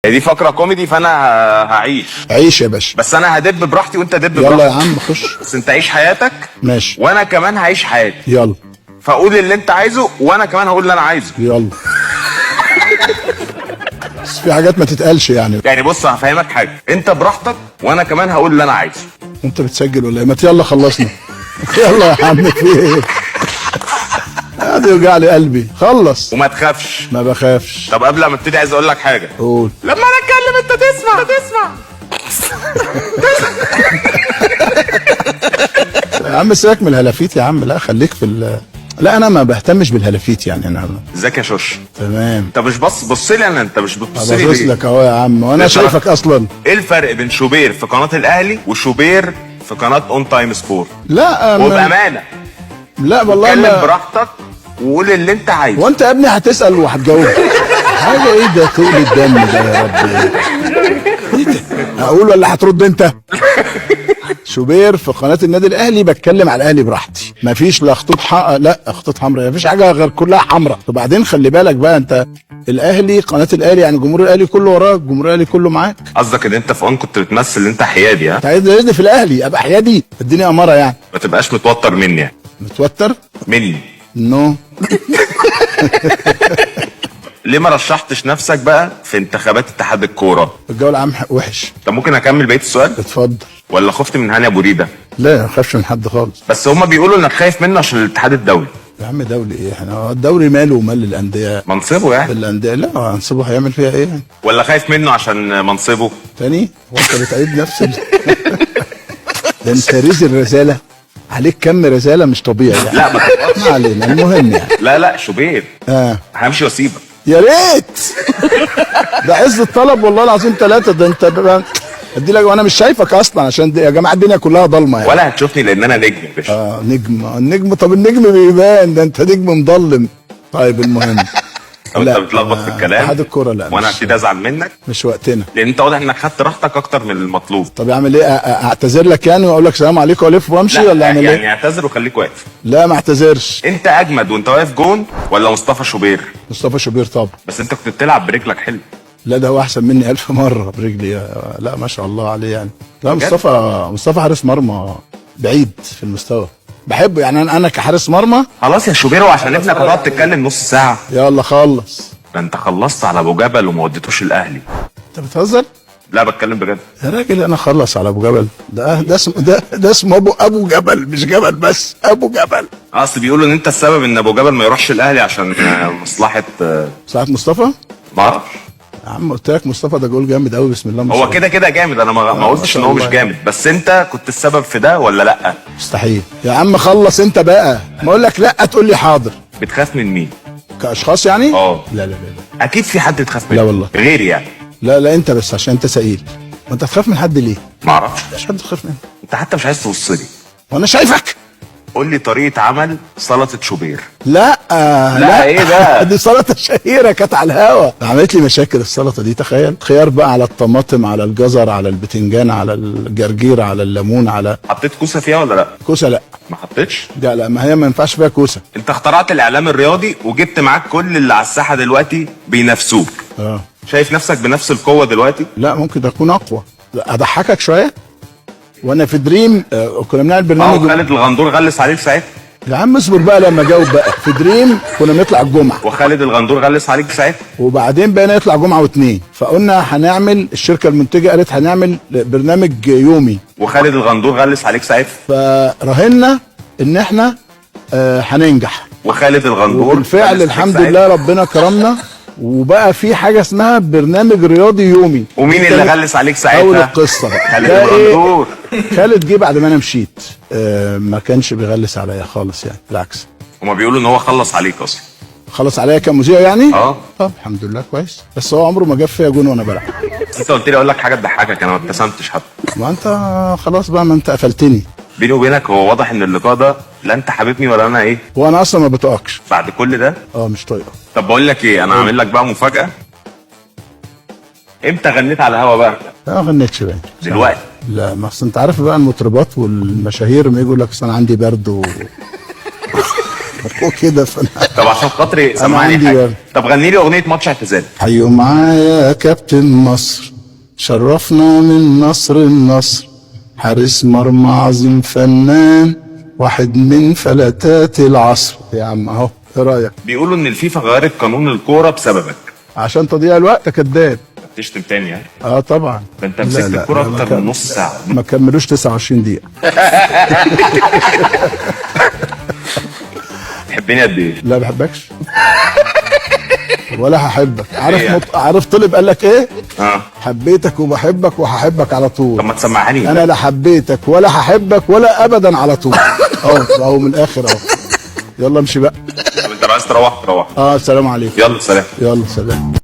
دي فقرة كوميدي فانا هعيش. عيش يا باشا. بس انا هدب براحتي وانت دب براحتك. يلا يا عم خش. بس انت عيش حياتك ماشي. وانا كمان هعيش حياتي. يلا. فقول اللي انت عايزه وانا كمان هقول اللي انا عايزه. يلا. بس في حاجات ما تتقالش يعني بص هفهمك حاجة، انت براحتك وانا كمان هقول اللي انا عايزه. انت بتسجل ولا ايه؟ ما يلا خلصنا. يلا يا عم في ايه؟ هذا يوجع لي قلبي. خلص. وما تخافش. ما بخافش. طب قبل ما ابتدي عايز اقول لك حاجة. قول. لما انا اتكلم انت تسمع. يا عم سيبك من الهلافيت يا عم، لا خليك في لا انا ما بهتمش بالهلافيت يعني انا. ازيك يا شوش؟ تمام. انت مش بص لي انا، انت مش بتبص لي ببص ليه؟ لك اهو يا عم وانا شايفك اصلا. ايه الفرق بين شوبير في قناة الاهلي وشوبير في قناة اون تايم سبور؟ لا وبامانة لا والله اتكلم براحتك وقول اللي انت عايزه. وانت يا ابني هتسال وهتجاوب. حاجه ايه ده تقول الدم ده يا رب؟ ايه ده؟ اقول ولا هترد انت؟ شوبير في قناه النادي الاهلي بتكلم على الاهلي براحتي، مفيش لا خطوط لا خطوط حمراء، مفيش حاجه غير كلها حمراء. وبعدين خلي بالك بقى انت الاهلي قناه الاهلي يعني جمهور الاهلي كله وراك، جمهور الاهلي كله معاك. قصدك ان انت في اون كنت بتمثل ان انت حيادي؟ ها انت عايزني في الاهلي ابقى حيادي؟ اديني اماره يعني. ما تبقاش متوتر مني يعني. متوتر مني؟ نو. ليه ما رشحتش نفسك بقى في انتخابات اتحاد الكوره؟ الجو العام وحش. طب ممكن اكمل بقيه السؤال؟ اتفضل. ولا خفت من هاني ابو ريده؟ لا ما اخافش من حد خالص. بس هما بيقولوا انك خايف منه عشان الاتحاد الدولي. يا عم دولي ايه؟ احنا الدوري ماله ومال الانديه؟ منصبه يعني. الانديه لا منصبه هيعمل فيها ايه يعني؟ ولا خايف منه عشان منصبه؟ تاني هو انت بتعيد نفس ده انت رزق الرساله عليك كم رساله مش طبيعي يعني. لا ما علينا المهم يعني. لا شوبير همشي واسيبك. يا ريت. ده عز الطلب والله العظيم 3. ده انت ادي لك وانا مش شايفك اصلا عشان يا جماعه الدنيا كلها ضلمه يعني. ولا هتشوفني لان انا نجم يا باشا. النجم. طب النجم بيبان، ده انت نجم مضلم. طيب المهم. طب انت بتلخبط في الكلام. اتحاد الكوره لا وانا هبتدي ازعل منك. مش وقتنا. لان انت واضح انك خدت راحتك اكتر من المطلوب. طب اعمل ايه؟ اعتذر لك يعني واقول لك سلام عليكم والف وامشي ولا اعمل ايه؟ يعني اعتذر وخليك واقف. لا ما اعتذرش. انت اجمد وانت واقف جون ولا مصطفى شوبير؟ مصطفى شوبير طبعا. بس انت كنت بتلعب برجلك حلو. لا ده هو احسن مني 1000 مره برجلي. لا ما شاء الله عليه يعني. لا مصطفى حارس مرمى بعيد في المستوى. بحبه يعني انا كحارس مرمى. خلاص يا شوبير وعشان ابنك هتقعد تتكلم نص ساعه. يلا خلص. ده انت خلصت على ابو جبل وما وديتوش الاهلي. انت بتهزر؟ لا بتكلم بجد يا راجل انا خلص على ابو جبل. ده اسمه ابو جبل، مش جبل بس ابو جبل. اصل بيقولوا ان انت السبب ان ابو جبل ما يروحش الاهلي عشان مصلحه مصطفى. ما اعرفش يا عم قلت لك مصطفى ده جول جامد قوي بسم الله ما شاء الله. هو كده جامد. انا ما قلتش ان هو مش جامد، بس انت كنت السبب في ده ولا لا؟ مستحيل يا عم. خلص انت بقى. ما اقول لك لا تقول لي حاضر. بتخاف من مين؟ كاشخاص يعني؟ لا اكيد في حد بتخاف منه. لا والله غيري يعني. لا انت بس عشان انت سئيل. ما انت تخاف من حد ليه؟ ما اعرفش. مش حد تخاف منه. انت حتى مش عايز توص لي. وانا شايفك. قول لي طريقه عمل سلطه شوبير. لا ايه ده؟ دي سلطه شهيره كانت على الهوا. عملت لي مشاكل السلطه دي. تخيل خيار بقى على الطماطم على الجزر على البتنجان على الجرجير على الليمون على. حطيت كوسه فيها ولا لا؟ كوسه لا. ما حطيتش؟ لا ما هي ما ينفعش فيها كوسه. انت اخترعت الاعلام الرياضي وجبت معاك كل اللي على الساحه دلوقتي بينافسوك. شايف نفسك بنفس القوه دلوقتي؟ لا ممكن اكون اقوى. اضحكك شويه. وانا في دريم كنا بنعمل برنامج. خالد الغندور غلس عليك ساعتها. يا عم اصبر بقى لما اجاوب بقى. في دريم كنا بنطلع الجمعه. وخالد الغندور غلس عليك ساعتها. وبعدين بقينا نطلع جمعه واثنين، فقلنا هنعمل الشركه المنتجه قالت هنعمل برنامج يومي. وخالد الغندور غلس عليك ساعتها. فراهنا ان احنا هننجح. وخالد الغندور بالفعل الحمد لله ربنا كرمنا وبقى في حاجه اسمها برنامج رياضي يومي. ومين اللي غلس عليك ساعتها؟ اول القصه بقى خالد الغندور. خالد جه بعد ما انا مشيت. ما كانش بيغلس عليا خالص يعني بالعكس. هما بيقولوا ان هو خلص عليك اصلا. خلص عليا كمذيع يعني؟ طب الحمد لله كويس. بس هو عمره ما جاب فيا جون وانا بلعب. انت قلت لي اقول لك حاجه تضحكك، انا ما ابتسمتش حتى. ما انت خلاص بقى، ما انت قفلتني. بيني وبينك هو واضح ان اللقاء ده لا انت حبيبني ولا انا ايه. وانا اصلا ما بطاقكش بعد كل ده. مش طايقه. طب بقول لك ايه، انا هعمل لك بقى مفاجاه. امتى غنيت على الهوا بقى؟ ما غنيتش باين دلوقتي. لا ما اصل انت عارف بقى المطربات والمشاهير ما يجوا لك اصل انا عندي برد هو كده فانا طب عشان خاطري أنا سمعني عندي حاجه. يعني. طب غني لي اغنيه ماتش اعتزال. حيوا معايا يا كابتن مصر، شرفنا من نصر النصر، حارس مرمى عظيم فنان، واحد من فلتات العصر. يا عم اهو، ايه رايك؟ بيقولوا ان الفيفا غيرت قانون الكوره بسببك. عشان تضييع الوقت يا كداب. تشتم تاني ها؟ اه طبعا. ده انت لا، مسكت لا، الكوره لا، اكتر من نص ساعه. ما كملوش 29 دقيقة. تحبني قد ايه؟ لا بحبكش ولا هحبك. عارف إيه؟ عارف طلب قال لك ايه؟ اه حبيتك وبحبك وهحبك على طب طول. ما تسمعها لي. انا لا حبيتك ولا هحبك ولا ابدا على طول. اهو من الاخر اهو. يلا امشي بقى. طب انت لو عايز تروح تروح. السلام عليكم. يلا سلام. يلا سلام.